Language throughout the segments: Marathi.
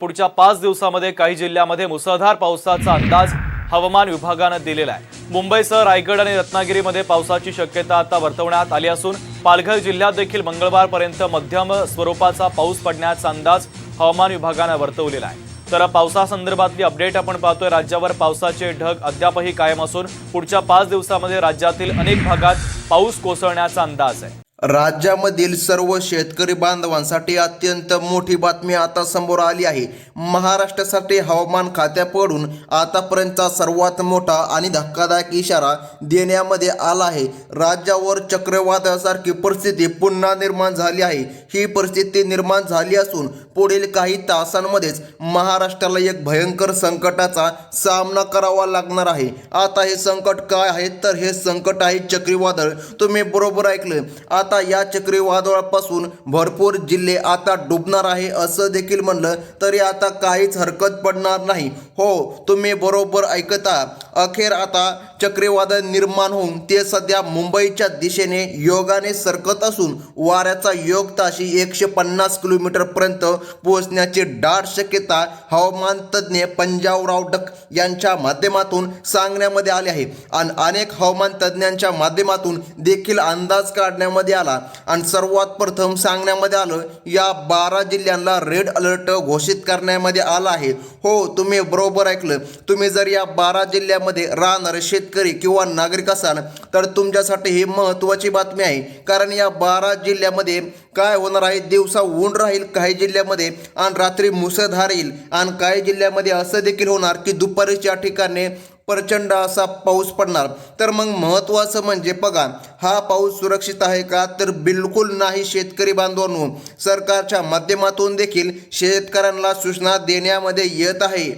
पुढच्या 5 दिवसांमध्ये काही जिल्ह्यांमध्ये मुसळधार पावसाचा अंदाज हवामान विभागाने दिलेला आहे। मुंबईसह रायगड आणि रत्नागिरीमध्ये पावसाची शक्यता आता वर्तवण्यात आली असून पालघर जिल्ह्यात देखील मंगळवारपर्यंत मध्यम स्वरूपाचा पाऊस पडण्याचा अंदाज हवामान विभागाने वर्तवलेला आहे। तर पावसासंदर्भातली अपडेट आपण पाहतोय। राज्यावर पावसाचे ढग अद्यापही कायम असून पुढच्या 5 दिवसांमध्ये राज्यातील अनेक भागात पाऊस कोसळण्याचा अंदाज आहे। राज्यामधील सर्व शेतकरी बांधवांसाठी अत्यंत मोठी बातमी आता समोर आली आहे। महाराष्ट्रासाठी हवामान खात्याकडून आतापर्यंतचा सर्वात मोठा आणि धक्कादायक इशारा देण्यामध्ये आला आहे। राज्यावर चक्रीवादळासारखी परिस्थिती पुन्हा निर्माण झाली आहे। ही परिस्थिती निर्माण झाली असून पुढील काही तासांमध्येच महाराष्ट्राला एक भयंकर संकटाचा सामना करावा लागणार आहे। आता हे संकट काय आहे तर हे संकट आहे चक्रीवादळ। तुम्ही बरोबर ऐकलं। आता या चक्रीवादळापासून भरपूर जिल्हे आता डुबणार आहे असं देखील म्हणलं तरी आता काहीच हरकत पडणार नाही। हो, तुम्ही बरोबर ऐकता। अखेर आता चक्रीवादळ निर्माण होऊन ते सध्या मुंबईच्या दिशेने योगाने सरकत असून वाऱ्याचा योग ताशी 150 किलोमीटर पर्यंत पोहोचण्याची दाट शक्यता हवामान तज्ज्ञ पंजाबराव डक यांच्या माध्यमातून सांगण्यामध्ये आले आहे। आणि अनेक हवामान तज्ज्ञांच्या माध्यमातून देखील अंदाज काढण्यामध्ये आला आणि सर्वात प्रथम सांगण्यामध्ये आलं या 12 जिल्ह्यांना रेड अलर्ट घोषित करण्यामध्ये आला आहे। हो, तुम्ही बरोबर ऐकलं। तुम्ही जर या 12 जिल्ह्यामध्ये राहणारे शेतकरी किंवा नागरिक असाल तर तुमच्यासाठी ही महत्त्वाची बातमी आहे। कारण या 12 जिल्ह्यामध्ये काय होणार आहे, दिवसा ऊन राहील काही जिल्ह्यामध्ये आणि रात्री मुसळधार येईल आणि काही जिल्ह्यामध्ये असं देखील होणार की दुपारीच्या ठिकाणी प्रचंड असा पाऊस पडणार। तर मग महत्त्वाचं म्हणजे बघा, हा पाऊस सुरक्षित आहे का तर बिलकुल नाही। शेतकरी बांधवांनो, सरकारच्या माध्यमातून देखील शेतकऱ्यांना सूचना देण्यामध्ये येत आहे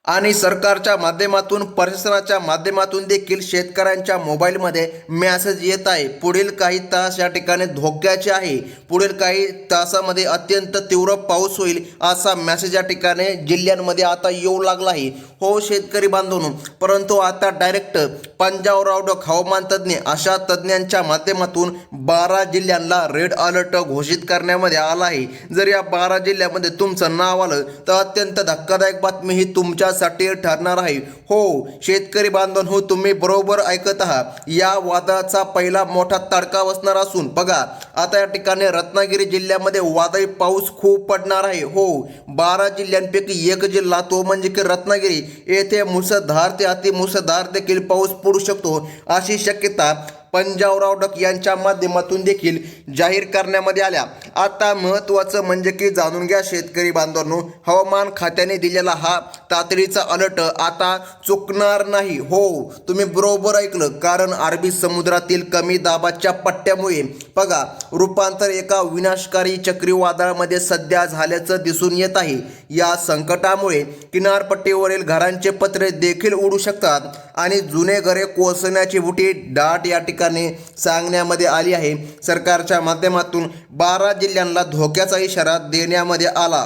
आणि सरकारच्या माध्यमातून प्रशासनाच्या माध्यमातून देखील शेतकऱ्यांच्या मोबाईलमध्ये मेसेज येत आहे। पुढील काही तास या ठिकाणी धोक्याचे आहे। पुढील काही तासामध्ये अत्यंत तीव्र पाऊस होईल असा मेसेज या ठिकाणी जिल्ह्यांमध्ये आता येऊ लागला आहे। हो शेतकरी बांधवांनो, परंतु आता डायरेक्ट पंजाबराव डक हवामान तज्ज्ञ अशा तज्ज्ञांच्या माध्यमातून 12 जिल्ह्यांना रेड अलर्ट घोषित करण्यामध्ये आला आहे। जर या 12 जिल्ह्यामध्ये तुमचं नाव आलं तर अत्यंत धक्कादायक बातमी ही तुमच्यासाठी ठरणार आहे। हो शेतकरी बांधवांनो, तुम्ही बरोबर ऐकत आहात। या वादळाचा पहिला मोठा तडका बसणार असून बघा, आता या ठिकाणी रत्नागिरी जिल्ह्यामध्ये वादळी पाऊस खूप पडणार आहे। हो, 12 जिल्ह्यांपैकी एक जिल्हा तो म्हणजे की रत्नागिरी येथे मुसळधार ते अतिमुसळधार देखील पाऊस पडू शकतो अशी शक्यता पंजाबराव डक यांच्या माध्यमातून देखील जाहीर करण्यामध्ये आल्या। आता महत्त्वाचं म्हणजे की जाणून घ्या शेतकरी बांधवांनो, हवामान खात्याने दिलेला हा तातडीचा अलर्ट आता चुकणार नाही। हो, तुम्ही बरोबर ऐकलं। कारण अरबी समुद्रातील कमी दाबाच्या पट्ट्यामुळे बघा रूपांतर एका विनाशकारी चक्रीवादळामध्ये सध्या झाल्याचं दिसून येत आहे। या संकटामुळे किनारपट्टीवरील घरांचे पत्रे देखील उडू शकतात आणि जुने घरे कोसळण्याची बुटी दाट या ठिकाणी सांगण्यामध्ये आली आहे। सरकारच्या माध्यमातून 12 जिल्ह्यांना धोक्याचा इशारा देण्यामध्ये आला।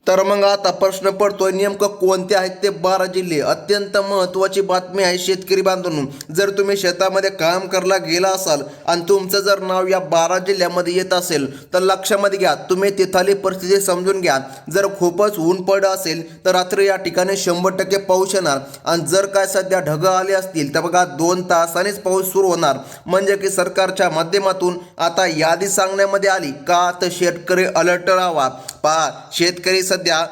तर मग आता प्रश्न पडतोय, नेमकं कोणते आहेत ते 12 जिल्हे? अत्यंत महत्त्वाची बातमी आहे शेतकरी बांधवांनो। जर तुम्ही शेतामध्ये काम करायला गेला असाल आणि तुमचं जर नाव या 12 जिल्ह्यामध्ये येत असेल तर लक्षामध्ये घ्या, तुम्ही तिथली परिस्थिती समजून घ्या। जर खूपच ऊन पडलं असेल तर रात्री या ठिकाणी 100% पाऊस येणार आणि जर काय सध्या ढग आले असतील तर बघा 2 तासांनीच पाऊस सुरू होणार। म्हणजे की सरकारच्या माध्यमातून आता यादी सांगण्यामध्ये आली का तर शेतकरी अलर्ट राहावा। पहा, शेतकरी सध्या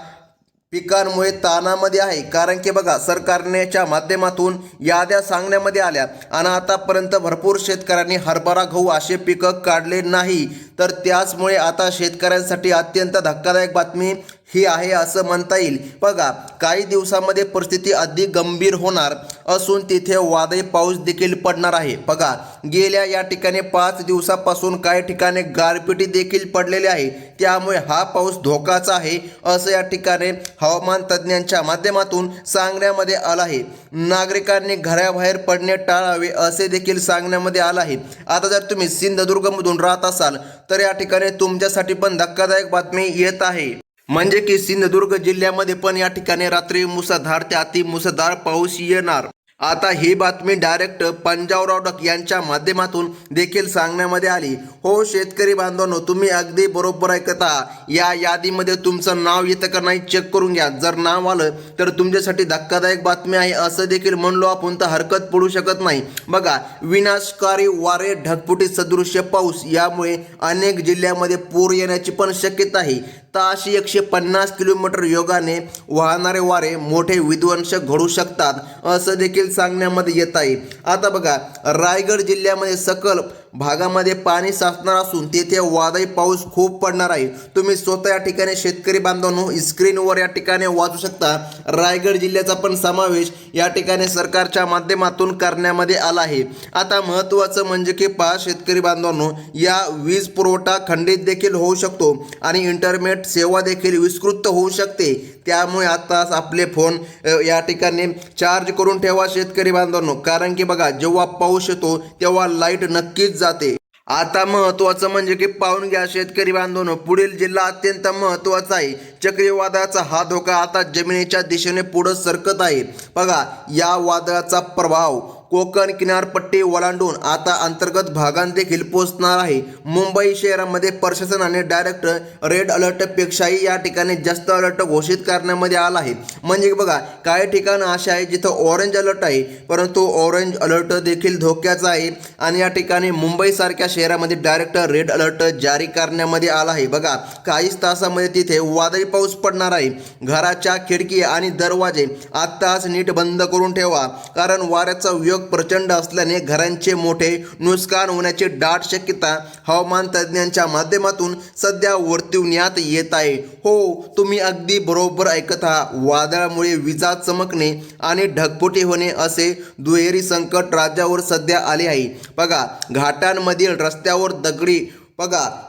पिकांमुळे ताणामध्ये आहे। कारण की बघा सरकारनेच्या माध्यमातून याद्या सांगण्यामध्ये आल्या आणि आतापर्यंत भरपूर शेतकऱ्यांनी हरभरा गहू असे पिकं काढले नाही। तर त्याचमुळे आता शेतकऱ्यांसाठी अत्यंत धक्कादायक बातमी ही आहे असं म्हणता येईल। बघा, काही दिवसांमध्ये परिस्थिती अधिक गंभीर होणार असून तिथे वादळी पाऊस देखील पडणार आहे। बघा, गेल्या या ठिकाणी 5 दिवसापासून काही ठिकाणी गारपिटी देखील पडलेली आहे। त्यामुळे हा पाऊस धोकाचा आहे असं या ठिकाणी हवामान तज्ज्ञांच्या माध्यमातून सांगण्यामध्ये आलं आहे। नागरिकांनी घराबाहेर पडणे टाळावे असे देखील सांगण्यामध्ये आलं आहे। आता जर तुम्ही सिंधुदुर्गमधून राहत असाल तर या ठिकाणी तुमच्यासाठी पण धक्कादायक बातमी येत आहे। म्हणजे की सिंधुदुर्ग जिल्ह्यामध्ये पण या ठिकाणी रात्री मुसळधार ते अतिमुसळधार पाऊस येणार। आता ही बातमी डायरेक्ट पंजाबराव डक यांच्या माध्यमातून देखील सांगण्यामध्ये आली. हो शेतकरी बांधवांनो, तुम्ही अगदी बरोबर ऐकता. या यादीमध्ये तुमचं नाव येतं का नाही चेक करून घ्या. जर नाव आलं तर तुमच्यासाठी धक्कादायक बातमी आहे असं देखील म्हणलो आपण तर हरकत पडू शकत नाही. बघा, विनाशकारी वारे, ढगफुटी सदृश्य पाऊस यामुळे अनेक जिल्ह्यामध्ये पूर येण्याची पण शक्यता आहे. ताशी 150 किलोमीटर योगाने वाहणारे वारे मोठे विध्वंस घडू शकतात असं देखील सांगण्यामध्ये येत आहे. आता बघा, रायगड जिल्ह्यामध्ये सकल भागामध्ये पाणी साचणार असून तेथे वादळी पाऊस खूप पडणार आहे. तुम्ही स्वतः या ठिकाणी शेतकरी बांधवांनो स्क्रीनवर या ठिकाणी वाचू शकता. रायगड जिल्ह्याचा पण समावेश या ठिकाणी सरकारच्या माध्यमातून करण्यामध्ये आला आहे. आता महत्त्वाचं म्हणजे की पहा शेतकरी बांधवांनो, या वीज पुरवठा खंडित देखील होऊ शकतो आणि इंटरनेट सेवा देखील विस्कृत होऊ शकते. त्यामुळे आताच आपले फोन या ठिकाणी चार्ज करून ठेवा शेतकरी बांधवांनो, कारण की बघा जेव्हा पाऊस येतो तेव्हा लाईट नक्कीच जाते. आता महत्त्वाचं म्हणजे की पाहून घ्या शेतकरी बांधवांनो, पुढील जिल्हा अत्यंत महत्त्वाचा आहे. चक्रीवादळाचा हा धोका आता जमिनीच्या दिशेने पुढे सरकत आहे. बघा, या वादळाचा प्रभाव कोकण किनारपट्टी ओलांडून आता अंतर्गत भागांत देखील पोहोचणार आहे. मुंबई शहरामध्ये प्रशासनाने डायरेक्ट रेड अलर्टपेक्षाही या ठिकाणी जास्त अलर्ट घोषित करण्यामध्ये आला आहे. म्हणजे बघा, काही ठिकाणं अशा आहे जिथं ऑरेंज अलर्ट आहे, परंतु ऑरेंज अलर्ट देखील धोक्याचा आहे आणि या ठिकाणी मुंबईसारख्या शहरामध्ये डायरेक्ट रेड अलर्ट जारी करण्यामध्ये आला आहे. बघा, काहीच तासामध्ये तिथे वादळी पाऊस पडणार आहे. घराच्या खिडकी आणि दरवाजे आत्ताच नीट बंद करून ठेवा, कारण वाऱ्याचा योग प्रचंड असल्याने घरांचे मोठे नुकसान होण्याची दाट शक्यता हवामान तज्ज्ञांच्या माध्यमातून सध्या वर्तवण्यात येत आहे. हो, तुम्ही अगदी बरोबर ऐकत आहात. वादळामुळे विजा चमकणे आणि ढगफुटी होणे असे दुहेरी संकट राज्यावर सध्या आले आहे. बघा, घाटांमधील रस्त्यावर दगडी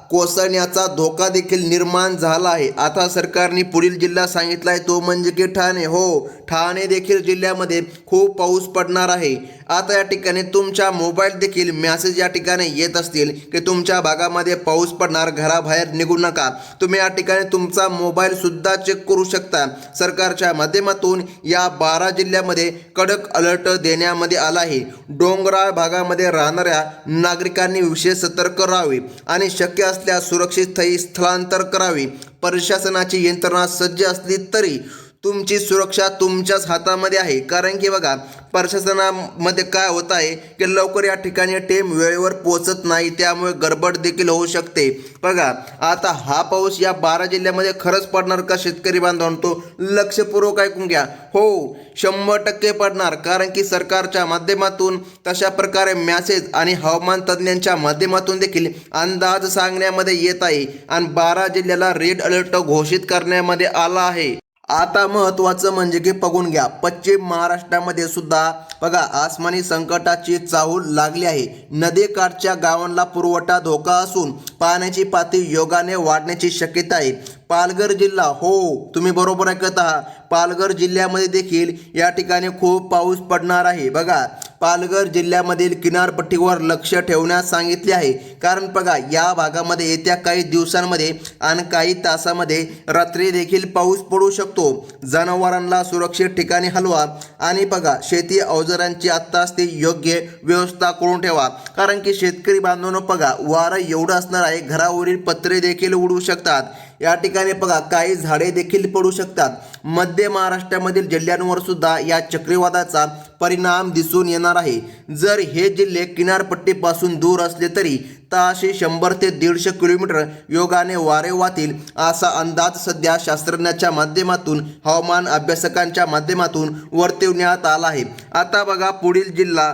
कोसळण्याचा धोका देखील निर्माण झाला आहे. आता सरकारने पुढील जिल्हा सांगितला आहे तो म्हणजे की ठाणे. हो, ठाणे देखील जिल्ह्यामध्ये खूप पाऊस पडणार आहे. आता या ठिकाणी तुमच्या मोबाईल देखील मेसेज या ठिकाणी येत असतील की तुमच्या भागामध्ये पाऊस पडणार, घराबाहेर निघू नका. तुम्ही या ठिकाणी तुमचा मोबाईल सुद्धा चेक करू शकता. सरकारच्या माध्यमातून या 12 जिल्ह्यामध्ये कडक अलर्ट देण्यामध्ये आला आहे. डोंगराळ भागामध्ये राहणाऱ्या नागरिकांनी विशेष सतर्क राहावे आणि शक्य असल्यास सुरक्षित स्थलांतर करावे. प्रशासनाची यंत्रणा सज्ज असली तरी तुमची सुरक्षा तुमच्याच हातामध्ये आहे. कारण की बघा, प्रशासनामध्ये काय होत आहे की लवकर या ठिकाणी टीम वेळेवर पोहोचत नाही, त्यामुळे गडबड देखील होऊ शकते. बघा, आता हा पाऊस या 12 जिल्ह्यामध्ये खरंच पडणार का शेतकरी बांधवांनो? तो लक्षपूर्वक ऐकून घ्या. हो, 100% पडणार, कारण की सरकारच्या माध्यमातून तशा प्रकारे मॅसेज आणि हवामान तज्ज्ञांच्या माध्यमातून देखील अंदाज सांगण्यामध्ये येत आहे आणि 12 जिल्ह्याला रेड अलर्ट घोषित करण्यामध्ये आला आहे. आता महत्त्वाचं म्हणजे की बघून घ्या, पश्चिम महाराष्ट्रामध्ये सुद्धा बघा आसमानी संकटाची चाहूल लागली आहे. नदीकाठच्या गावांना पुरवठा धोका असून पाण्याची पातळी योगाने वाढण्याची शक्यता आहे. पालघर जिल्हा, हो तुम्ही बरोबर ऐकत आहात, पालघर जिल्ह्यामध्ये देखील या ठिकाणी खूप पाऊस पडणार आहे. बघा, पालघर जिल्ह्यामधील किनारपट्टीवर लक्ष ठेवण्यास सांगितले आहे, कारण बघा या भागामध्ये येत्या काही दिवसांमध्ये आणि काही तासामध्ये रात्री देखील पाऊस पडू शकतो. जनावरांना सुरक्षित ठिकाणी हलवा आणि बघा शेती अवजारांची आत्ताच ते योग्य व्यवस्था करून ठेवा, कारण की शेतकरी बांधवांनो बघा वारं एवढं असणार आहे, घरावरील पत्रे देखील उडू शकतात. या ठिकाणी बघा काही झाडे देखील पडू शकतात. मध्य महाराष्ट्रामधील जिल्ह्यांवर सुद्धा या चक्रीवादळाचा परिणाम दिसून येणार आहे. जर हे जिल्हे किनारपट्टीपासून दूर असले तरी ताशी 100 ते 150 किलोमीटर योगाने वारे वाहतील असा अंदाज सध्या शास्त्रज्ञांच्या माध्यमातून, हवामान अभ्यासकांच्या माध्यमातून वर्तवण्यात आला आहे. आता बघा पुढील जिल्हा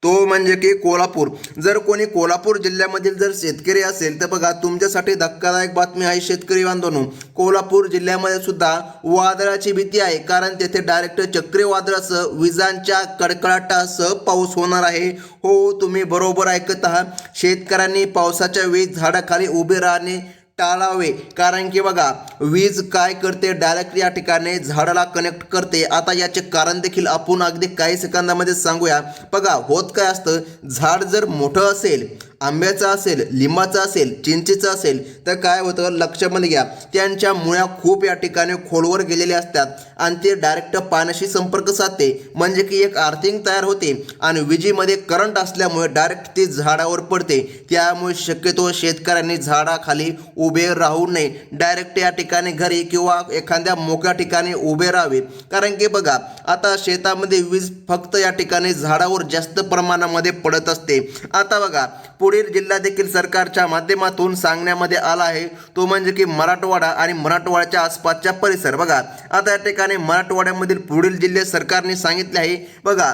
तो म्हणजे की कोल्हापूर. जर कोणी कोल्हापूर जिल्ह्यामधील जर शेतकरी असेल तर बघा तुमच्यासाठी धक्कादायक बातमी आहे शेतकरी बांधवांनो. कोल्हापूर जिल्ह्यामध्ये सुद्धा वादळाची भीती आहे, कारण तेथे डायरेक्ट चक्रीवादळासह विजांच्या कडकडाटासह पाऊस होणार आहे. हो, तुम्ही बरोबर ऐकत आहात. शेतकऱ्यांनी पावसाच्या वेळी झाडाखाली उभे राहणे टाळावे, कारण की बघा वीज काय करते, डायरेक्ट या ठिकाणी झाडाला कनेक्ट करते. आता याचे कारण देखील आपण अगदी काही सेकंदामध्ये सांगूया. बघा होत काय असतं, झाड जर मोठं असेल आंब्याचा असेल, लिंबाचा असेल, चिंचेचा असेल, तर काय होतं लक्षामध्ये घ्या, त्यांच्या मुळ्या खूप या ठिकाणी खोलवर गेलेल्या असतात आणि ते डायरेक्ट पाण्याशी संपर्क साधते, म्हणजे की एक अर्थिंग तयार होते आणि विजेमध्ये करंट असल्यामुळे डायरेक्ट ती झाडावर पडते. त्यामुळे शक्यतो शेतकऱ्यांनी झाडाखाली उभे राहू नये, डायरेक्ट या ठिकाणी घरी किंवा एखाद्या मोकळ्या ठिकाणी उभे राहावे. कारण की बघा, आता शेतामध्ये वीज फक्त या ठिकाणी झाडावर जास्त प्रमाणामध्ये पडत असते. आता बघा, पुढील जिल्हा देखील सरकारच्या माध्यमातून सांगण्यामध्ये आला आहे, तो म्हणजे की मराठवाडा आणि मराठवाड्याच्या आसपासच्या परिसर. बघा, आता या ठिकाणी मराठवाड्यामधील पुढील जिल्हे सरकारने सांगितले आहे. बघा,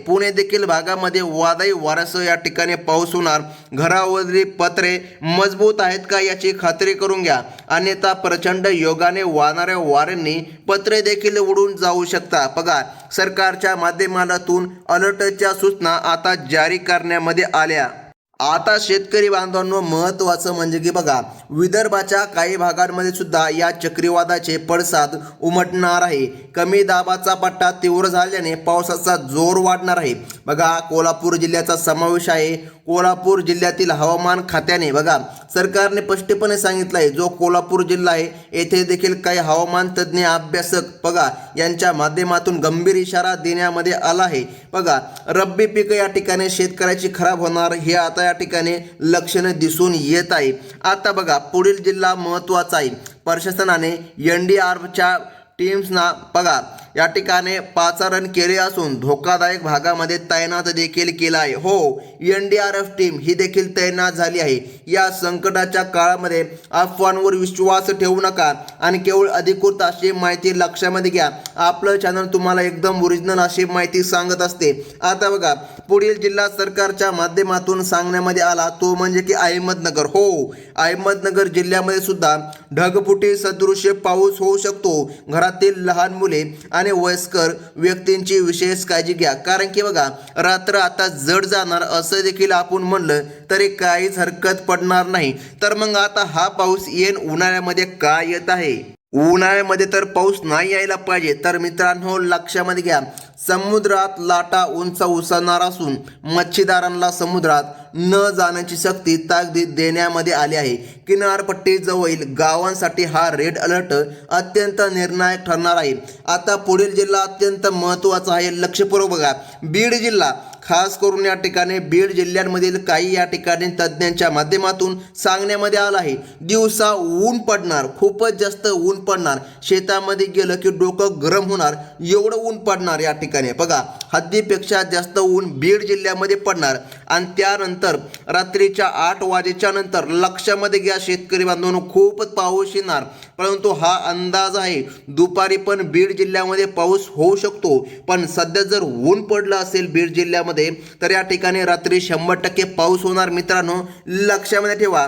पुणे देखील भागामध्ये वादळी वाऱ्यासह या ठिकाणी पाऊस होणार. घरावरील पत्रे मजबूत आहेत का याची खात्री करून घ्या, अन्यथा प्रचंड योगाने वाहणाऱ्या वाऱ्यांनी पत्रे देखील उडून जाऊ शकता. बघा, सरकारच्या माध्यमातून अलर्टच्या सूचना आता जारी करण्यामध्ये आल्या. आता शेतकरी बांधवांनो, महत्त्वाचं म्हणजे की बघा, विदर्भाच्या काही भागांमध्ये सुद्धा या चक्रीवादळाचे पडसाद उमटणार आहे. कमी दाबाचा पट्टा तीव्र झाल्याने पावसाचा जोर वाढणार आहे. बघा, कोल्हापूर जिल्ह्याचा समावेश आहे. कोल्हापूर जिल्ह्यातील हवामान खात्याने बघा, सरकारने स्पष्टपणे सांगितलं आहे, जो कोल्हापूर जिल्हा आहे येथे देखील काही हवामान तज्ज्ञ अभ्यासक बघा यांच्या माध्यमातून गंभीर इशारा देण्यामध्ये आला आहे. बघा, रब्बी पीक या ठिकाणी शेतकऱ्याची खराब होणार हे आता या ठिकाणी लक्षणे दिसून येत आहे. आता बघा, पुढील जिल्हा महत्त्वाचा आहे. प्रशासनाने NDRFच्या टीम्सना बघा या ठिकाणी पाचारण केले असून धोकादायक भागामध्ये तैनात देखील केला आहे. हो, NDRF टीम ही देखील तैनात झाली आहे. या संकटाच्या काळामध्ये अफवांवर विश्वास ठेवू नका आणि केवळ अधिकृत अशी माहिती लक्षामध्ये घ्या. आपलं चॅनल तुम्हाला एकदम ओरिजिनल अशी माहिती सांगत असते. आता बघा, पुढील जिल्हा सरकारच्या माध्यमातून सांगण्यामध्ये आला, तो म्हणजे की अहमदनगर. हो, अहमदनगर जिल्ह्यामध्ये सुद्धा ढगफुटी सदृश्य पाऊस होऊ शकतो. घरातील लहान मुले आणि वयस्कर व्यक्तींची विशेष काळजी घ्या, कारण की बघा, रात्र आता जड जाणार असं देखील आपण म्हणलं तरी काहीच हरकत पडणार नाही. तर मग आता हा पाऊस उन्हाळ्यामध्ये का येत आहे? उन्हाळ्यामध्ये तर पाऊस नाही यायला पाहिजे. तर मित्रांनो, लक्षामध्ये घ्या, समुद्रात लाटा उंच उसळणार असून मच्छीदारांना समुद्रात न जाण्याची सक्ती ताकीद देण्यामध्ये आली आहे. किनारपट्टीजवळील गावांसाठी हा रेड अलर्ट अत्यंत निर्णायक ठरणार आहे. आता पुढील जिल्हा अत्यंत महत्त्वाचा आहे, लक्षपूर्वक बघा. बीड जिल्हा, खास करून या ठिकाणी बीड जिल्ह्यांमधील काही या ठिकाणी तज्ज्ञांच्या माध्यमातून सांगण्यामध्ये आलं आहे, दिवसा ऊन पडणार, खूपच जास्त ऊन पडणार. शेतामध्ये गेलं की डोकं गरम होणार, एवढं ऊन पडणार या ठिकाणी. बघा, हद्दीपेक्षा जास्त ऊन बीड जिल्ह्यामध्ये पडणार आणि त्यानंतर रात्रीच्या 8 वाजेच्या नंतर लक्षामध्ये घ्या शेतकरी बांधवांनो, खूप पाऊस येणार. परंतु हा अंदाज आहे, दुपारी पण बीड जिल्ह्यामध्ये पाऊस होऊ शकतो. पण सध्या जर ऊन पडलं असेल बीड जिल्ह्यामध्ये तर या ठिकाणी रात्री 100% पाऊस होणार. मित्रांनो, लक्षामध्ये ठेवा,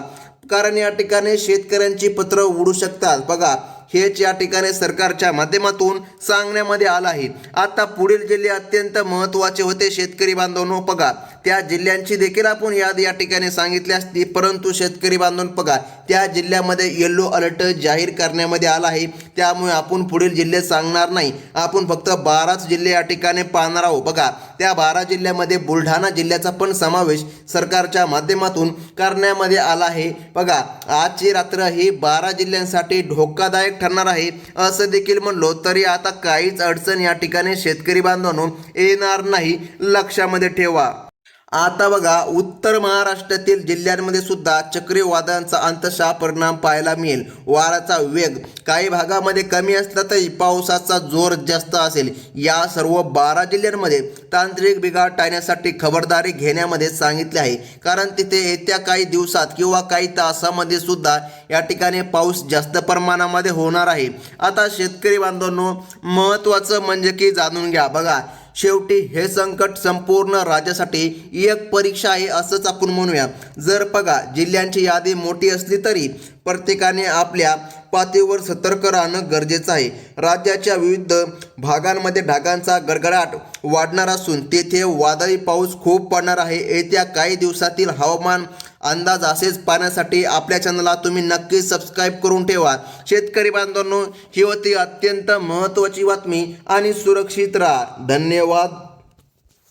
कारण या ठिकाणी शेतकऱ्यांची पत्र उडू शकतात. बघा, हेच या ठिकाणी सरकारच्या माध्यमातून सांगण्यामध्ये आलं आहे. आता पुढील जिल्हे अत्यंत महत्त्वाचे होते शेतकरी बांधवांनो. बघा, त्या जिल्ह्यांची देखील आपण यादी या ठिकाणी सांगितली असती, परंतु शेतकरी बांधवांनो बघा, त्या जिल्ह्यामध्ये येलो अलर्ट जाहीर करण्यामध्ये आला आहे. त्यामुळे आपण पुढील जिल्हे सांगणार नाही, आपण फक्त 12च जिल्हे या ठिकाणी पाहणार आहोत. बघा, त्या 12 जिल्ह्यामध्ये बुलढाणा जिल्ह्याचा पण समावेश सरकारच्या माध्यमातून करण्यामध्ये आला आहे. बघा, आजची रात्र ही 12 जिल्ह्यांसाठी धोकादायक ठरणार आहे असं देखील म्हणलो तरी आता काहीच अडचण या ठिकाणी शेतकरी बांधवांनो येणार नाही, लक्षामध्ये ठेवा. आता बघा, उत्तर महाराष्ट्रातील जिल्ह्यांमध्ये सुद्धा चक्रीवादळांचा अंशतः परिणाम पाहायला मिळेल. वाऱ्याचा वेग काही भागामध्ये कमी असला तरी पावसाचा जोर जास्त असेल. या सर्व 12 जिल्ह्यांमध्ये तांत्रिक बिघाड टाळण्यासाठी खबरदारी घेण्यामध्ये सांगितले आहे, कारण तिथे येत्या काही दिवसात किंवा काही तासामध्ये सुद्धा या ठिकाणी पाऊस जास्त प्रमाणामध्ये होणार आहे. आता शेतकरी बांधवांनो, महत्त्वाचं म्हणजे की जाणून घ्या. बघा, शेवटी हे संकट संपूर्ण राज्यासाठी एक परीक्षा आहे असंच आपण म्हणूया. जर बघा, जिल्ह्यांची यादी मोठी असली तरी प्रत्येकाने आपल्या पातळीवर सतर्क राहणं गरजेचं आहे. राज्याच्या विविध भागांमध्ये ढगांचा गडगडाट वाढणार असून तेथे वादळी पाऊस खूप पडणार आहे. येत्या काही दिवसातील हवामान अंदाज असेच पाहण्यासाठी आपल्या चॅनलला तुम्ही नक्कीच सबस्क्राईब करून ठेवा. शेतकरी बांधवांनो, ही होती अत्यंत महत्त्वाची बातमी आणि सुरक्षित राहा. धन्यवाद.